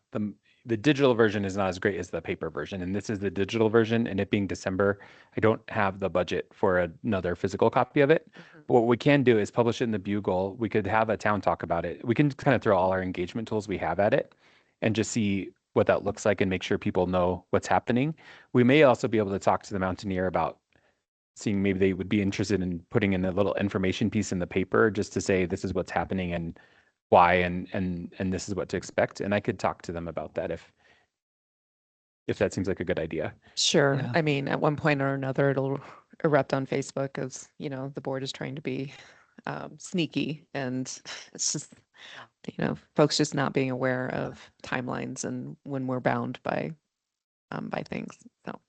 the digital version is not as great as the paper version, and this is the digital version, and it being December, I don't have the budget for another physical copy of it. But what we can do is publish it in the Bugle. We could have a town talk about it. We can kind of throw all our engagement tools we have at it and just see what that looks like and make sure people know what's happening. We may also be able to talk to the Mountaineer about seeing maybe they would be interested in putting in a little information piece in the paper just to say this is what's happening and why and this is what to expect. And I could talk to them about that if that seems like a good idea. Sure. Yeah. I mean, at one point or another, it'll erupt on Facebook as, you know, the board is trying to be sneaky, and it's just, you know, folks just not being aware of timelines and when we're bound by things. So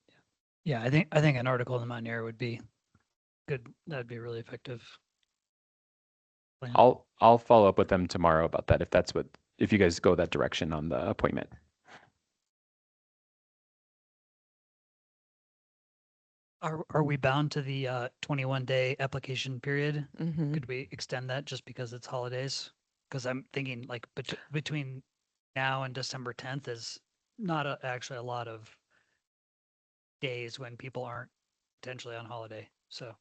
Yeah, I think an article in the Mountaineer would be good. That'd be really effective. plan. I'll follow up with them tomorrow about that if you guys go that direction on the appointment. Are we bound to the 21-day application period? mhm. Could we extend that just because it's holidays? Because I'm thinking like between now and December 10th is not actually a lot of days when people aren't potentially on holiday. So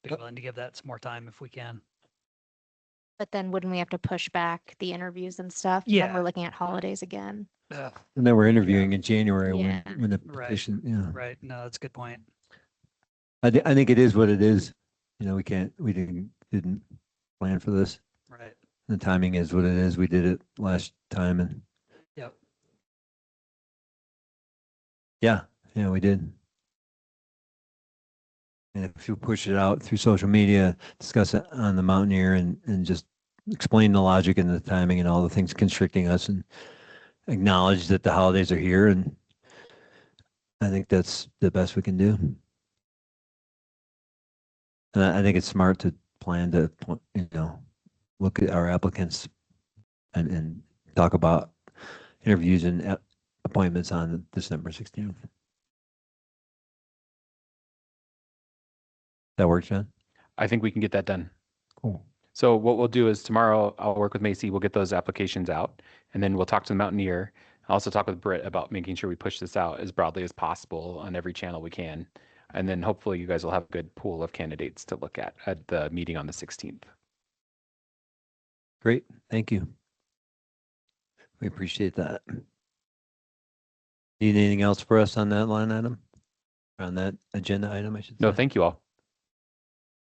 be willing to give that some more time if we can. But then wouldn't we have to push back the interviews and stuff? Then Yeah. we're looking at holidays again. Ugh, And then we're interviewing in January Yeah. when the Right. petition, yeah. right. No, that's a good point. I think it is what it is. You know, we didn't plan for this. Right. The timing is what it is. We did it last time and Yep. yeah, we did. And if you push it out through social media, discuss it on the Mountaineer and just explain the logic and the timing and all the things constricting us and acknowledge that the holidays are here, and I think that's the best we can do. And I think it's smart to plan to, you know, look at our applicants and talk about interviews and appointments on December 16th. That works, John? I think we can get that done. Cool. So what we'll do is tomorrow I'll work with Macy. We'll get those applications out, and then we'll talk to the Mountaineer. I'll also talk with Britt about making sure we push this out as broadly as possible on every channel we can. And then hopefully you guys will have a good pool of candidates to look at the meeting on the 16th. Great. Thank you. We appreciate that. Need anything else for us on that line item? On that agenda item, I should say? No, thank you all.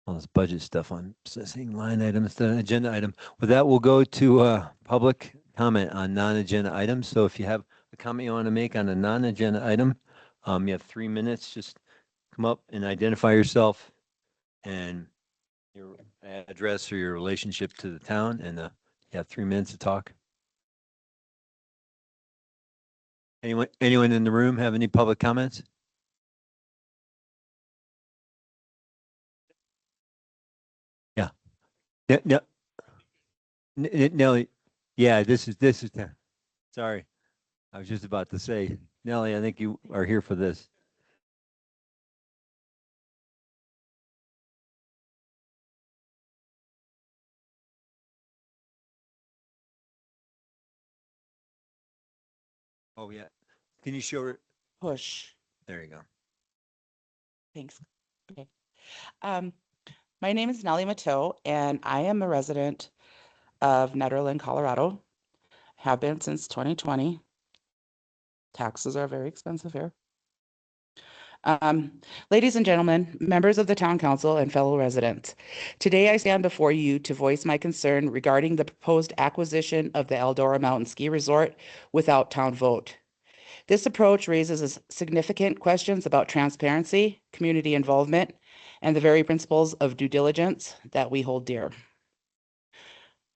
All this budget stuff on saying line items, the agenda item. With that, we'll go to public comment on non-agenda items. So if you have a comment you want to make on a non-agenda item, you have 3 minutes. Just come up and identify yourself and your address or your relationship to the town, and you have 3 minutes to talk. Anyone in the room have any public comments? Yeah. No. Nelly, yeah, this is sorry. I was just about to say, Nelly, I think you are here for this. Oh, yeah. Can you show her? Push. There you go. Thanks. Okay. My name is Nellie Mateau, and I am a resident of Nederland, Colorado. Have been since 2020. Taxes are very expensive here. Ladies and gentlemen, members of the Town Council and fellow residents, today I stand before you to voice my concern regarding the proposed acquisition of the Eldora Mountain Ski Resort without town vote. This approach raises significant questions about transparency, community involvement, and the very principles of due diligence that we hold dear.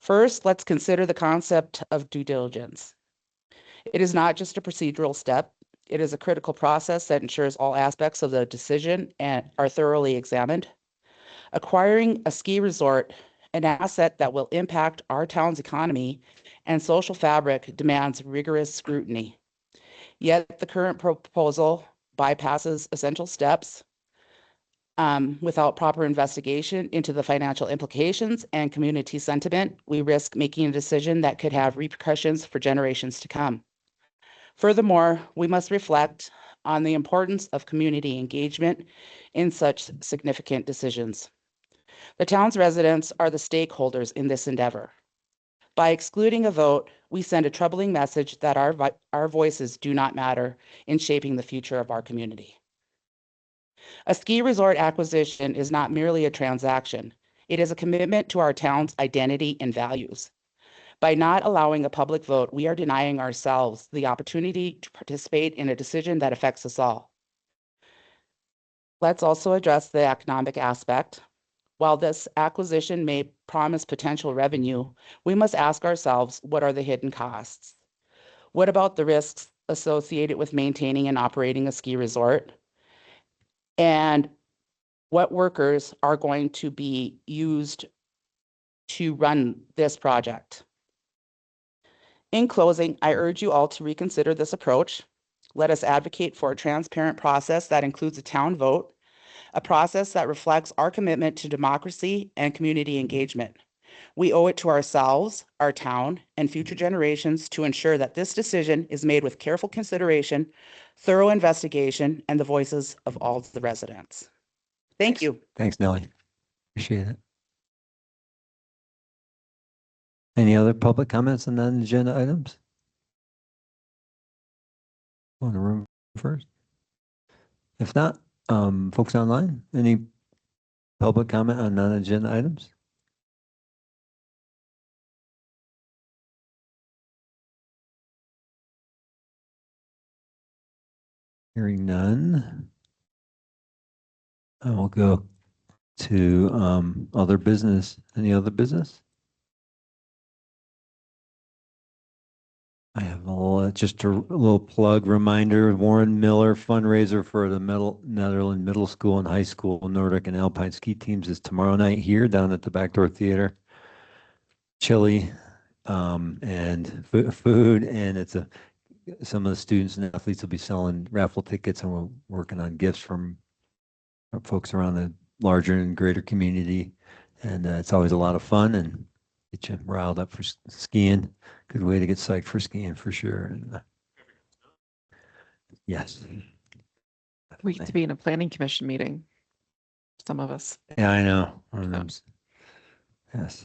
First, let's consider the concept of due diligence. It is not just a procedural step. It is a critical process that ensures all aspects of the decision are thoroughly examined. Acquiring a ski resort, an asset that will impact our town's economy and social fabric, demands rigorous scrutiny. Yet the current proposal bypasses essential steps. Without proper investigation into the financial implications and community sentiment, we risk making a decision that could have repercussions for generations to come. Furthermore, we must reflect on the importance of community engagement in such significant decisions. The town's residents are the stakeholders in this endeavor. By excluding a vote, we send a troubling message that our voices do not matter in shaping the future of our community. A ski resort acquisition is not merely a transaction. It is a commitment to our town's identity and values. By not allowing a public vote, we are denying ourselves the opportunity to participate in a decision that affects us all. Let's also address the economic aspect. While this acquisition may promise potential revenue, we must ask ourselves, what are the hidden costs? What about the risks associated with maintaining and operating a ski resort? And what workers are going to be used to run this project? In closing, I urge you all to reconsider this approach. Let us advocate for a transparent process that includes a town vote, a process that reflects our commitment to democracy and community engagement. We owe it to ourselves, our town, and future generations to ensure that this decision is made with careful consideration, thorough investigation, and the voices of all the residents. Thank you. Thanks, Nellie. Appreciate it. Any other public comments on non-agenda items? Go in the room first. If not, folks online, any public comment on non-agenda items? Hearing none. I will go to other business. Any other business? I have just a little plug reminder, Warren Miller fundraiser for the Nederland Middle School and High School Nordic and Alpine ski teams is tomorrow night here down at the Backdoor Theater. Chili and food, and some of the students and athletes will be selling raffle tickets, and we're working on gifts from folks around the larger and greater community. And it's always a lot of fun and get you riled up for skiing. Good way to get psyched for skiing for sure. And, yes. We get to be in a planning commission meeting. Some of us. Yeah, I know. One of those. Yes.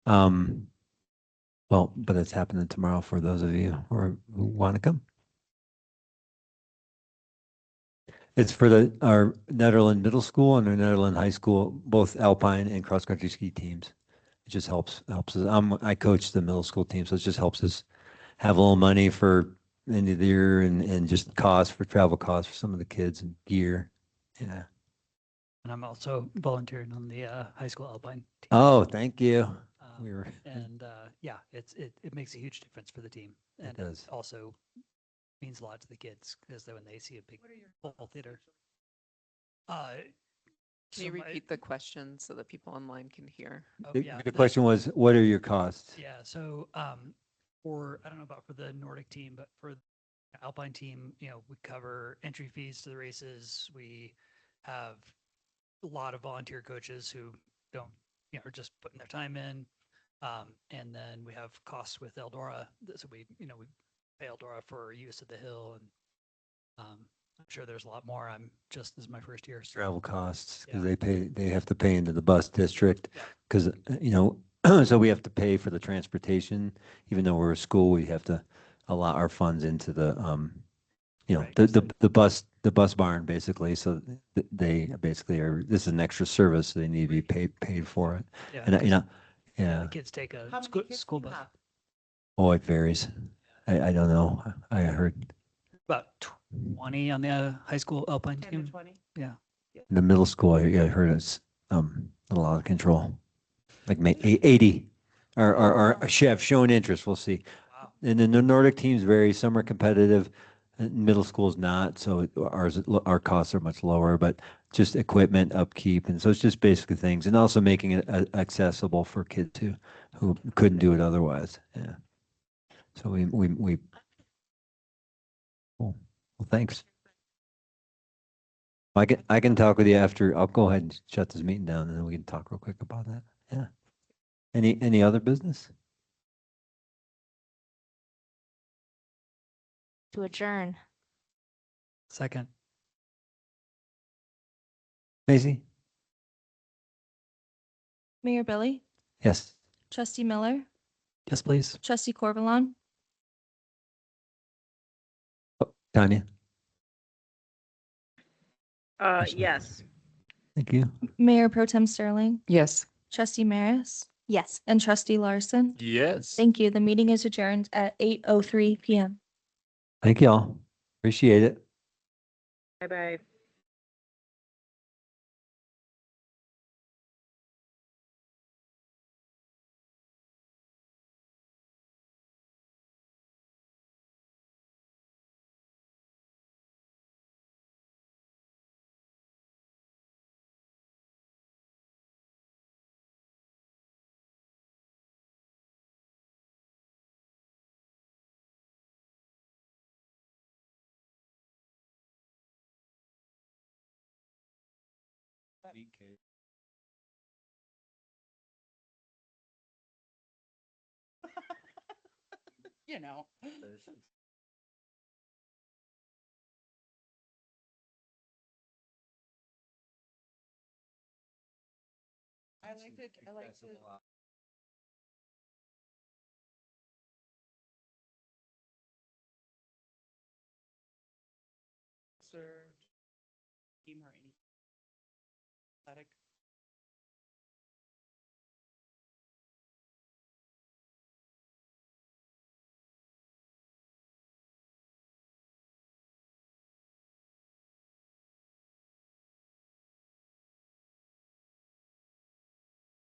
Well, but it's happening tomorrow for those of you who want to come. It's for our Nederland Middle School and our Nederland High School, both alpine and cross-country ski teams. It just helps us. I coach the middle school team, so it just helps us have a little money for end of the year and just travel costs for some of the kids and gear. Yeah. And I'm also volunteering on the high school alpine team. Oh, thank you. Yeah, it makes a huge difference for the team. And It does. also means a lot to the kids because when they see a big full theater. Can you repeat the question so that people online can hear? The question was, what are your costs? Yeah, so I don't know about for the Nordic team, but for the Alpine team, we cover entry fees to the races. We have a lot of volunteer coaches who don't, are just putting their time in. And then we have costs with Eldora. So we pay Eldora for use of the hill, and I'm sure there's a lot more. This is my first year. So. Travel costs, because Yeah. they have to pay into the bus district, because, so we have to pay for the transportation. Even though we're a school, we have to allot our funds into the, Right. the bus barn, basically. So they basically this is an extra service, so they need to be paid for it. Yeah, And, yeah, the kids take a school bus. Oh, it varies. I don't know. I heard About 20 on the high school alpine 10 team. to 20. Yeah. in the middle school, I heard it's a little out of control. Like 80 are have shown interest. We'll see. Wow. And then the Nordic teams vary. Some are competitive. Middle school's not. So our costs are much lower, but just equipment, upkeep. And so it's just basically things. And also making it accessible for kids who couldn't do it otherwise. Yeah. So we cool. Well, thanks. I can talk with you after. I'll go ahead and shut this meeting down and then we can talk real quick about that. Yeah. Any other business? To adjourn. Second. Macy? Mayor Billy, Yes. Trustee Miller, Yes, please. Trustee Corvalon, Oh, Tanya? Yes. Thank you. Mayor Pro Tem Sterling, Yes. Trustee Maris, Yes. and Trustee Larson. Yes. Thank you. The meeting is adjourned at 8:03 PM. Thank y'all. Appreciate it. Bye-bye. You know. I like it. Served. Team or any athletic.